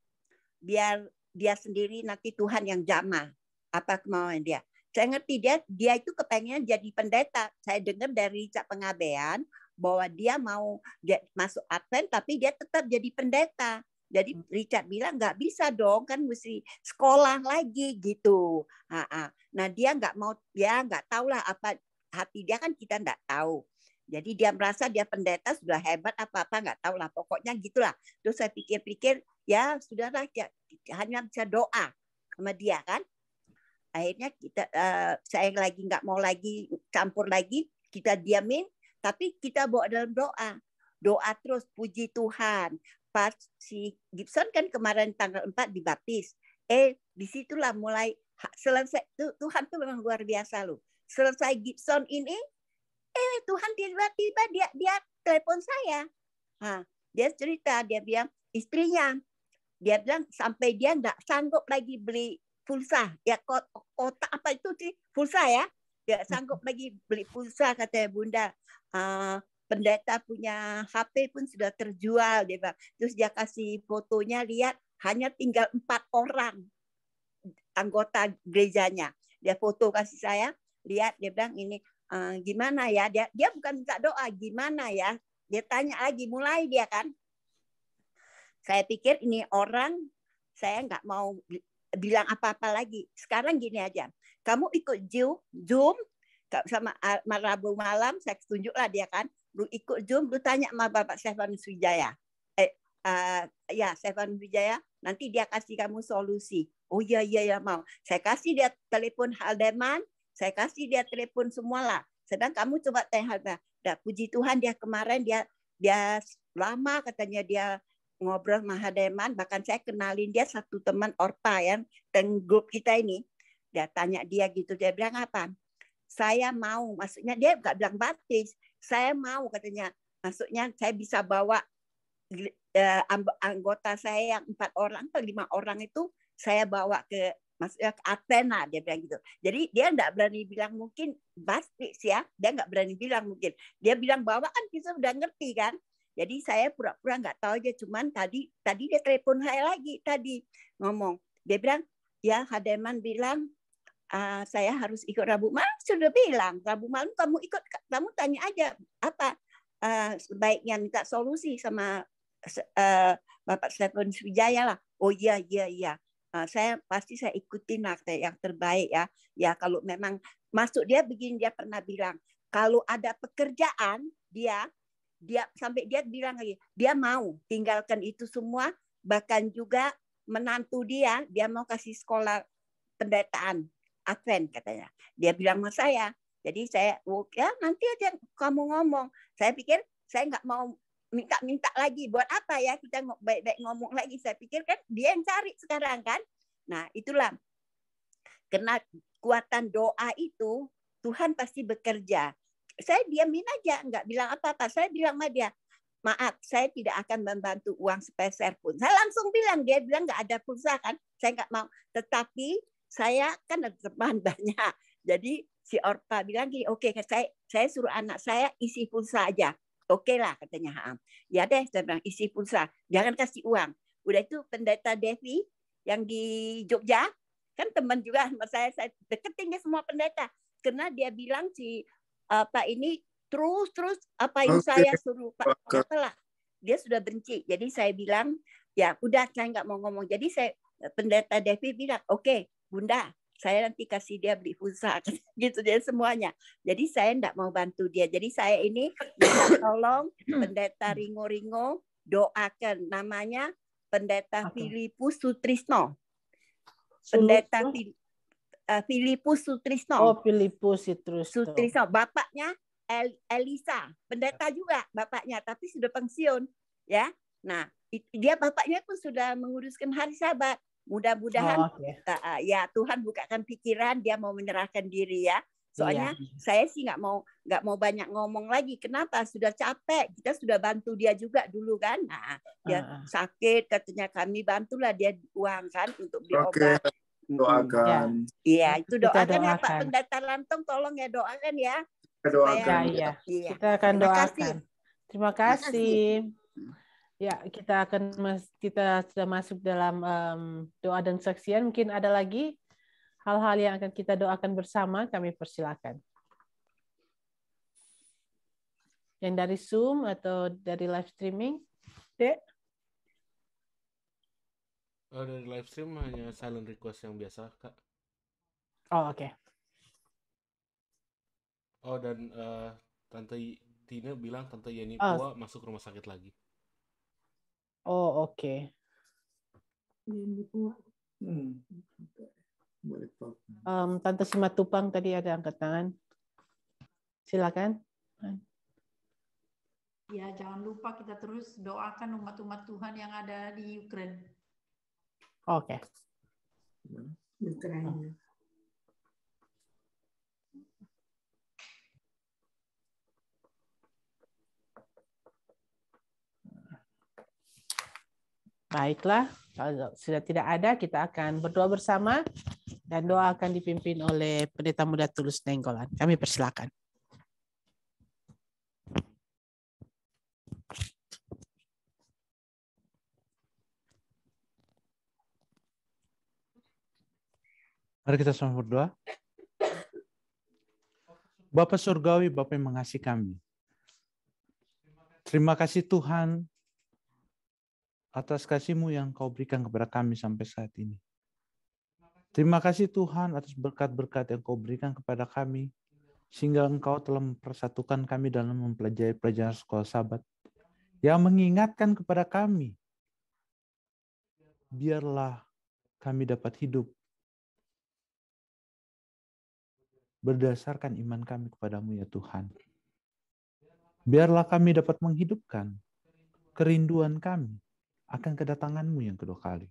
biar dia sendiri nanti Tuhan yang jamah apa kemauan dia. Saya ngerti dia itu kepengen jadi pendeta. Saya dengar dari Cak Pengabaian bahwa dia mau masuk Advent tapi dia tetap jadi pendeta. Jadi Richard bilang nggak bisa dong, kan mesti sekolah lagi gitu. Nah dia nggak mau, dia nggak tahu lah apa hati dia, kan kita nggak tahu. Jadi dia merasa dia pendeta sudah hebat apa nggak tahu lah. Pokoknya gitulah. Terus saya pikir-pikir ya sudahlah, hanya bisa doa sama dia kan. Akhirnya saya lagi nggak mau lagi campur lagi, kita diamin. Tapi kita bawa dalam doa terus, puji Tuhan. Pas si Gibson kan kemarin tanggal 4 dibaptis. Disitulah mulai selesai. Tuhan tuh memang luar biasa loh. Selesai Gibson ini, Tuhan tiba-tiba dia telepon saya. Dia cerita, dia bilang istrinya, dia bilang sampai dia nggak sanggup lagi beli pulsa. Ya kotak apa itu sih pulsa ya? Dia sanggup lagi beli pulsa, katanya Bunda. Pendeta punya HP pun sudah terjual, dia bilang. Terus dia kasih fotonya, lihat hanya tinggal 4 orang anggota gerejanya. Dia foto kasih saya, lihat, dia bilang ini gimana ya, dia bukan minta doa, gimana ya Dia tanya lagi, mulai dia kan. Saya pikir ini orang, saya nggak mau bilang apa-apa lagi. Sekarang gini aja, kamu ikut Zoom sama Rabu malam, saya tunjuklah dia kan. Lu ikut Zoom, lu tanya sama Bapak Stefanus Wijaya. Ya, Stefanus Wijaya, nanti dia kasih kamu solusi. Oh iya mau. Saya kasih dia telepon Haldeman, saya kasih dia telepon semua lah. Sedang kamu coba tanya Haldeman. Puji Tuhan dia kemarin dia lama katanya dia ngobrol sama Haldeman, bahkan saya kenalin dia satu teman Orpa yang dan grup kita ini. Dia tanya dia gitu, dia bilang apa? Saya mau, maksudnya dia nggak bilang baptis. Saya mau katanya, maksudnya saya bisa bawa anggota saya yang 4 orang atau 5 orang itu saya bawa ke maksudnya ke Athena, dia bilang gitu. Jadi dia nggak berani bilang mungkin baptis ya, dia nggak berani bilang mungkin. Dia bilang bahwa kan kita udah ngerti kan. Jadi saya pura-pura nggak tahu aja, cuman tadi dia telepon saya lagi tadi ngomong. Dia bilang ya Hademan bilang saya harus ikut Rabu malam. Sudah bilang Rabu malam kamu ikut, kamu tanya aja apa sebaiknya minta solusi sama Bapak Stefanus Wijaya lah. Oh iya. Saya ikutin lah yang terbaik ya. Ya kalau memang masuk dia begini, dia pernah bilang kalau ada pekerjaan dia sampai dia bilang lagi dia mau tinggalkan itu semua, bahkan juga menantu dia mau kasih sekolah pendataan Advent katanya. Dia bilang sama saya. Jadi saya ya nanti aja kamu ngomong. Saya pikir saya nggak mau minta lagi, buat apa ya kita baik-baik ngomong lagi. Saya pikir kan dia yang cari sekarang kan. Nah itulah karena kuatan doa itu Tuhan pasti bekerja. Saya diamin aja, nggak bilang apa-apa. Saya bilang sama dia, maaf saya tidak akan membantu uang sepeser pun. Saya langsung bilang, dia bilang nggak ada pulsa kan, saya nggak mau. Tetapi saya kan ada teman banyak. Jadi si Orpa bilang gini, oke, saya suruh anak saya isi pulsa aja. Oke lah katanya. Ya deh, saya bilang isi pulsa, jangan kasih uang. Udah itu pendeta Devi yang di Jogja, kan teman juga sama saya deketin dia semua pendeta. Karena dia bilang si Pak ini terus apa yang saya suruh Pak apalah. Dia sudah benci. Jadi saya bilang, ya udah saya nggak mau ngomong. Jadi saya pendeta Devi bilang, oke, Bunda, saya nanti kasih dia beli pulsa gitu dia semuanya. Jadi saya enggak mau bantu dia. Jadi saya ini minta tolong pendeta Ringo doakan, namanya pendeta Filipus Sutrisno. Pendeta Filipus Sutrisno. Oh, Filipus Sutrisno. Bapaknya Elisa, pendeta juga bapaknya, tapi sudah pensiun ya. Nah, dia bapaknya pun sudah menguruskan hari Sabat. Mudah-mudahan ya Tuhan bukakan pikiran, dia mau menyerahkan diri ya. Soalnya saya sih nggak mau banyak ngomong lagi. Kenapa? Sudah capek. Kita sudah bantu dia juga dulu kan. Nah, dia sakit, katanya kami bantulah dia uang kan untuk beli obat. Doakan. Iya, itu doakan ya Pak Pendeta Lantong, tolong ya doakan ya. Doakan. Iya. Kita akan doakan. Terima kasih. Ya, kita sudah masuk dalam doa dan saksian. Mungkin ada lagi hal-hal yang akan kita doakan bersama. Kami persilakan. Yang dari Zoom atau dari live streaming, Dek? Dari live stream hanya silent request yang biasa, Kak. Oh, oke. Oh, dan Tante Tina bilang Tante Yeni Pua masuk rumah sakit lagi. Oh, oke. Tante Simatupang tadi ada angkat tangan. Silakan. Ya, jangan lupa kita terus doakan umat-umat Tuhan yang ada di Ukraina. Oke. Ukraina. Baiklah, kalau sudah tidak ada, kita akan berdoa bersama dan doa akan dipimpin oleh Pendeta Muda Tulus Nainggolan. Kami persilakan. Mari kita sama berdoa. Bapa Surgawi, Bapa yang mengasihi kami. Terima kasih Tuhan atas kasih-Mu yang Kau berikan kepada kami sampai saat ini. Terima kasih Tuhan atas berkat-berkat yang Kau berikan kepada kami, sehingga Engkau telah mempersatukan kami dalam mempelajari pelajaran sekolah Sabat, yang mengingatkan kepada kami, biarlah kami dapat hidup berdasarkan iman kami kepadamu ya Tuhan. Biarlah kami dapat menghidupkan kerinduan kami akan kedatangan-Mu yang kedua kali.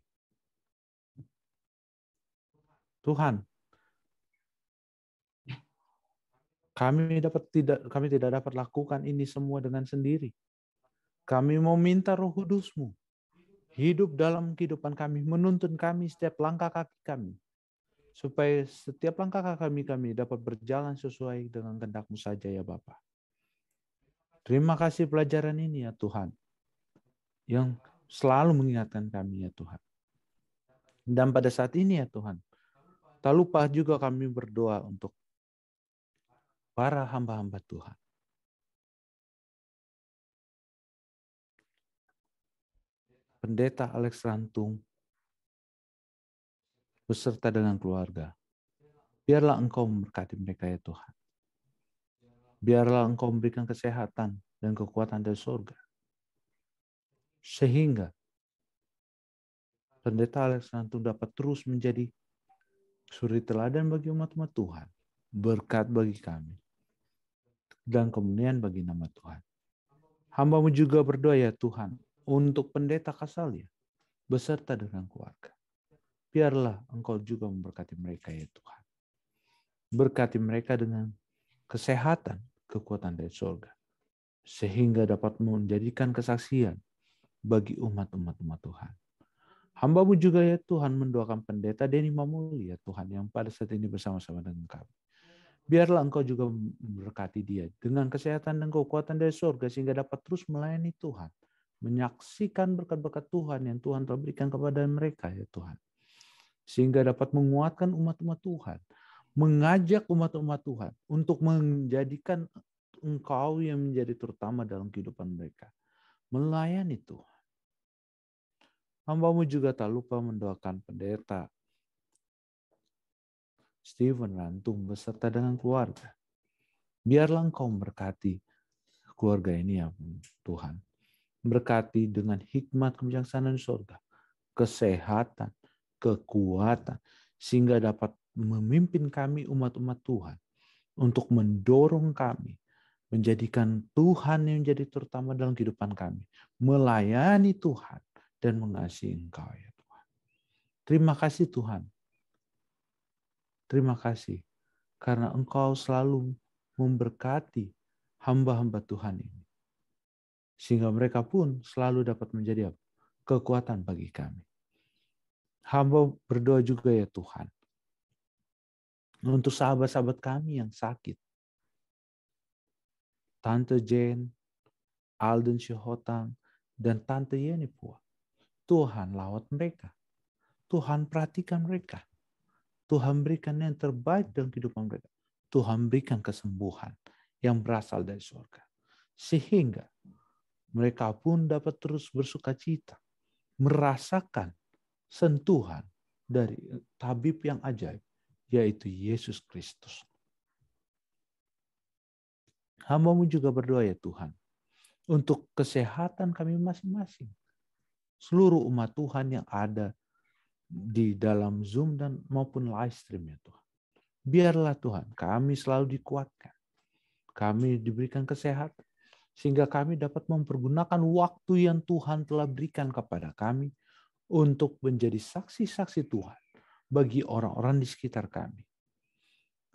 Tuhan, kami tidak dapat lakukan ini semua dengan sendiri. Kami mau minta Roh Kudus-Mu hidup dalam kehidupan kami, menuntun kami setiap langkah kaki kami, supaya setiap langkah kami dapat berjalan sesuai dengan kehendak-Mu saja ya Bapa. Terima kasih pelajaran ini ya Tuhan, yang selalu mengingatkan kami ya Tuhan. Dan pada saat ini ya Tuhan, tak lupa juga kami berdoa untuk para hamba-hamba Tuhan. Pendeta Alex Rantung beserta dengan keluarga. Biarlah Engkau memberkati mereka ya Tuhan. Biarlah Engkau memberikan kesehatan dan kekuatan dari surga. Sehingga Pendeta Alex Rantung dapat terus menjadi suri teladan bagi umat-umat Tuhan. Berkat bagi kami. Dan kemuliaan bagi nama Tuhan. Hamba-Mu juga berdoa ya Tuhan untuk Pendeta Kasalia beserta dengan keluarga. Biarlah Engkau juga memberkati mereka ya Tuhan. Berkati mereka dengan kesehatan, kekuatan dari surga. Sehingga dapat menjadikan kesaksian bagi umat-umat Tuhan. Hamba-Mu juga ya Tuhan mendoakan Pendeta Denny Mamuli ya Tuhan yang pada saat ini bersama-sama dengan kami. Biarlah Engkau juga memberkati dia dengan kesehatan dan kekuatan dari surga sehingga dapat terus melayani Tuhan. Menyaksikan berkat-berkat Tuhan yang Tuhan telah berikan kepada mereka ya Tuhan. Sehingga dapat menguatkan umat-umat Tuhan. Mengajak umat-umat Tuhan untuk menjadikan Engkau yang menjadi terutama dalam kehidupan mereka. Melayani Tuhan. Hamba-Mu juga tak lupa mendoakan Pendeta Stephen Rantung beserta dengan keluarga. Biarlah Engkau memberkati keluarga ini ya Tuhan. Berkati dengan hikmat kebijaksanaan di surga. Kesehatan, kekuatan. Sehingga dapat memimpin kami umat-umat Tuhan. Untuk mendorong kami. Menjadikan Tuhan yang menjadi terutama dalam kehidupan kami. Melayani Tuhan. Dan mengasihi Engkau ya Tuhan. Terima kasih Tuhan. Terima kasih. Karena Engkau selalu memberkati hamba-hamba Tuhan ini. Sehingga mereka pun selalu dapat menjadi kekuatan bagi kami. Hamba berdoa juga ya Tuhan. Untuk sahabat-sahabat kami yang sakit. Tante Jane, Alden Syihotang, dan Tante Yeni Pua. Tuhan lawat mereka. Tuhan perhatikan mereka. Tuhan berikan yang terbaik dalam kehidupan mereka. Tuhan berikan kesembuhan yang berasal dari surga. Sehingga mereka pun dapat terus bersuka cita. Merasakan sentuhan dari tabib yang ajaib. Yaitu Yesus Kristus. Hamba-Mu juga berdoa ya Tuhan. Untuk kesehatan kami masing-masing. Seluruh umat Tuhan yang ada di dalam Zoom dan maupun live stream ya Tuhan. Biarlah Tuhan kami selalu dikuatkan. Kami diberikan kesehatan. Sehingga kami dapat mempergunakan waktu yang Tuhan telah berikan kepada kami. Untuk menjadi saksi-saksi Tuhan. Bagi orang-orang di sekitar kami.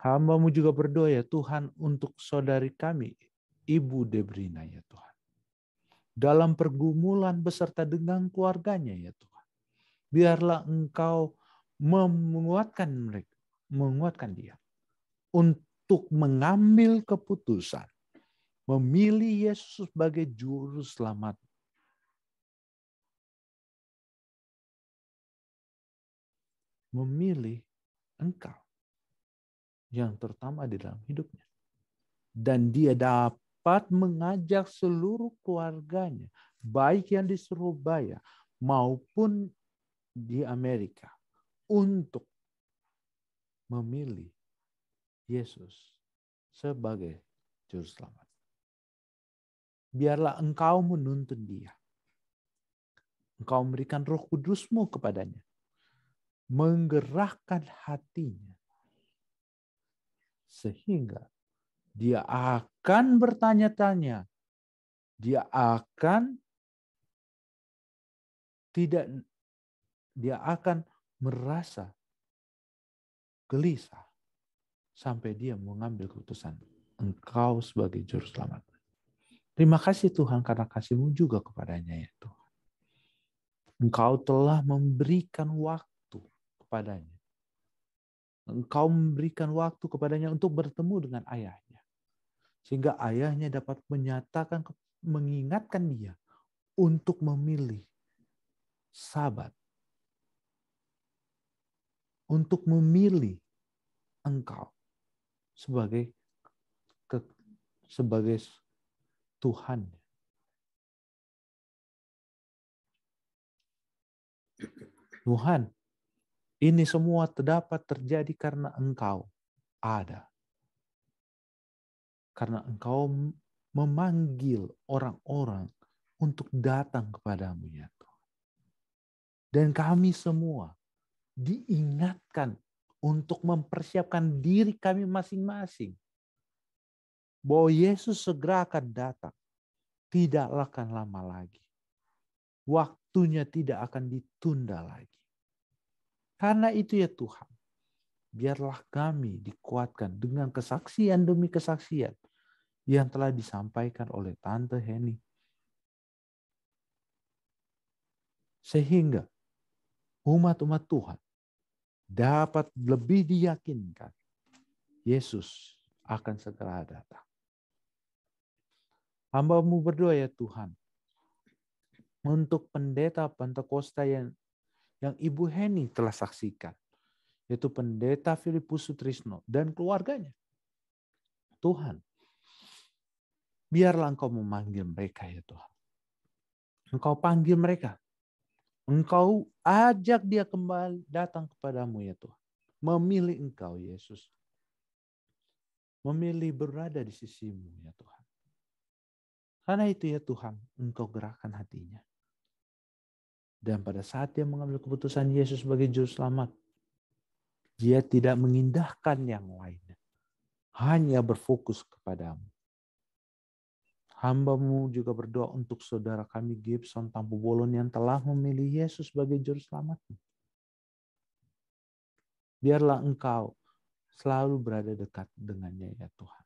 Hamba-Mu juga berdoa ya Tuhan untuk saudari kami. Ibu Debrina ya Tuhan. Dalam pergumulan beserta dengan keluarganya ya Tuhan. Biarlah Engkau menguatkan mereka, menguatkan dia untuk mengambil keputusan, memilih Yesus sebagai juru selamat. Memilih Engkau yang terutama di dalam hidupnya. Dan dia dapat mengajak seluruh keluarganya, baik yang di Surabaya maupun di Amerika, untuk memilih Yesus sebagai Juru Selamat. Biarlah engkau menuntun dia. Engkau memberikan Roh Kudus-Mu kepadanya, menggerakkan hatinya, sehingga dia akan bertanya-tanya, dia akan merasa gelisah sampai dia mengambil keputusan engkau sebagai Juru Selamat. Terima kasih Tuhan karena kasih-Mu juga kepadanya ya Tuhan. Engkau telah memberikan waktu kepadanya. Engkau memberikan waktu kepadanya untuk bertemu dengan ayahnya. Sehingga ayahnya dapat mengingatkan dia untuk memilih Sabat. Untuk memilih engkau sebagai Tuhan. Tuhan, ini semua dapat terjadi karena engkau ada. Karena engkau memanggil orang-orang untuk datang kepadamu ya Tuhan. Dan kami semua diingatkan untuk mempersiapkan diri kami masing-masing. Bahwa Yesus segera akan datang. Tidaklah akan lama lagi. Waktunya tidak akan ditunda lagi. Karena itu ya Tuhan, biarlah kami dikuatkan dengan kesaksian demi kesaksian yang telah disampaikan oleh Tante Henny. Sehingga umat-umat Tuhan dapat lebih diyakinkan Yesus akan segera datang. Hamba-Mu berdoa ya Tuhan, untuk pendeta Pentakosta yang Ibu Henny telah saksikan, yaitu pendeta Filipus Sutrisno dan keluarganya. Tuhan, biarlah Engkau memanggil mereka ya Tuhan. Engkau panggil mereka. Engkau ajak dia kembali datang kepadamu ya Tuhan. Memilih Engkau Yesus. Memilih berada di sisi-Mu ya Tuhan. Karena itu ya Tuhan, Engkau gerakkan hatinya. Dan pada saat dia mengambil keputusan Yesus sebagai Juru Selamat, dia tidak mengindahkan yang lainnya. Hanya berfokus kepadamu. Hamba-Mu juga berdoa untuk saudara kami Gibson Tampu Bolon yang telah memilih Yesus sebagai Juru Selamat. Biarlah Engkau selalu berada dekat dengannya ya Tuhan.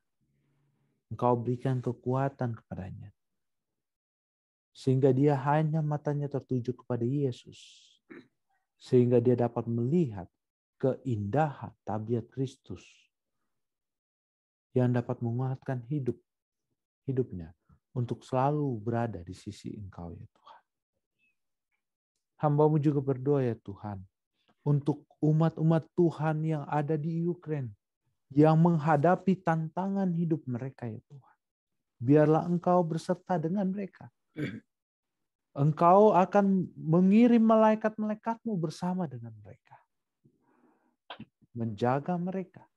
Engkau berikan kekuatan kepadanya. Sehingga dia hanya matanya tertuju kepada Yesus. Sehingga dia dapat melihat keindahan tabiat Kristus. Yang dapat menguatkan hidupnya. Untuk selalu berada di sisi Engkau ya Tuhan. Hamba-Mu juga berdoa ya Tuhan. Untuk umat-umat Tuhan yang ada di Ukraina. Yang menghadapi tantangan hidup mereka ya Tuhan. Biarlah Engkau berserta dengan mereka. Engkau akan mengirim malaikat-malaikat-Mu bersama dengan mereka. Menjaga mereka.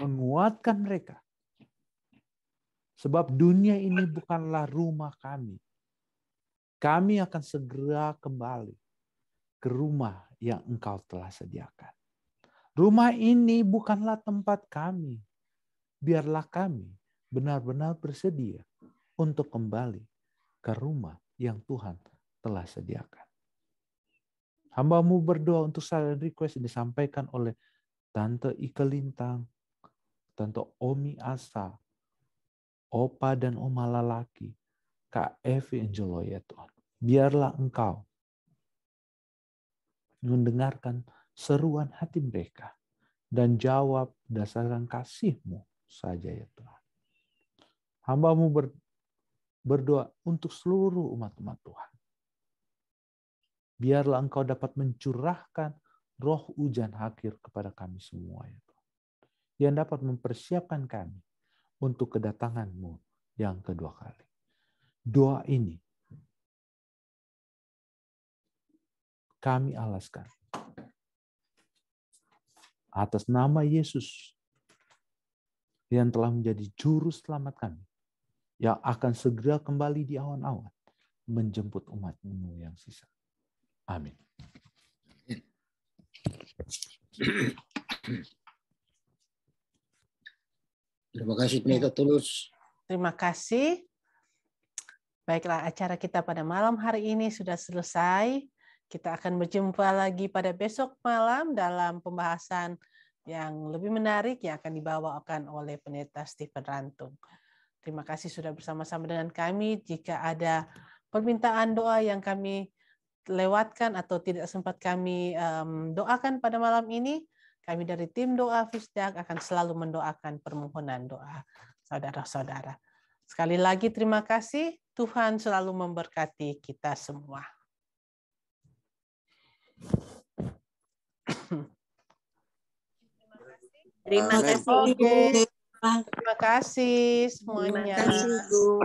Menguatkan mereka. Sebab dunia ini bukanlah rumah kami. Kami akan segera kembali ke rumah yang Engkau telah sediakan. Rumah ini bukanlah tempat kami. Biarlah kami benar-benar bersedia untuk kembali ke rumah yang Tuhan telah sediakan. Hamba-Mu berdoa untuk silent request yang disampaikan oleh Tante Ike Lintang, Tante Omi Asa, Opa dan Oma Lalaki, Kak Evi Angelo ya Tuhan. Biarlah Engkau mendengarkan seruan hati mereka dan jawab berdasarkan kasih-Mu saja ya Tuhan. Hamba-Mu berdoa untuk seluruh umat-umat Tuhan. Biarlah Engkau dapat mencurahkan roh hujan akhir kepada kami semua ya Tuhan. Yang dapat mempersiapkan kami untuk kedatangan-Mu yang kedua kali. Doa ini kami alaskan atas nama Yesus yang telah menjadi juru selamat kami, yang akan segera kembali di awan-awan menjemput umat-Mu yang sisa. Amin. Terima kasih Pendeta Tulus. Terima kasih. Baiklah, acara kita pada malam hari ini sudah selesai. Kita akan berjumpa lagi pada besok malam dalam pembahasan yang lebih menarik yang akan dibawakan oleh Pendeta Stephen Rantung. Terima kasih sudah bersama-sama dengan kami. Jika ada permintaan doa yang kami lewatkan atau tidak sempat kami doakan pada malam ini, kami dari tim doa Fisdak akan selalu mendoakan permohonan doa saudara-saudara. Sekali lagi terima kasih. Tuhan selalu memberkati kita semua. Terima kasih. Terima kasih semuanya. Terima kasih, Bu.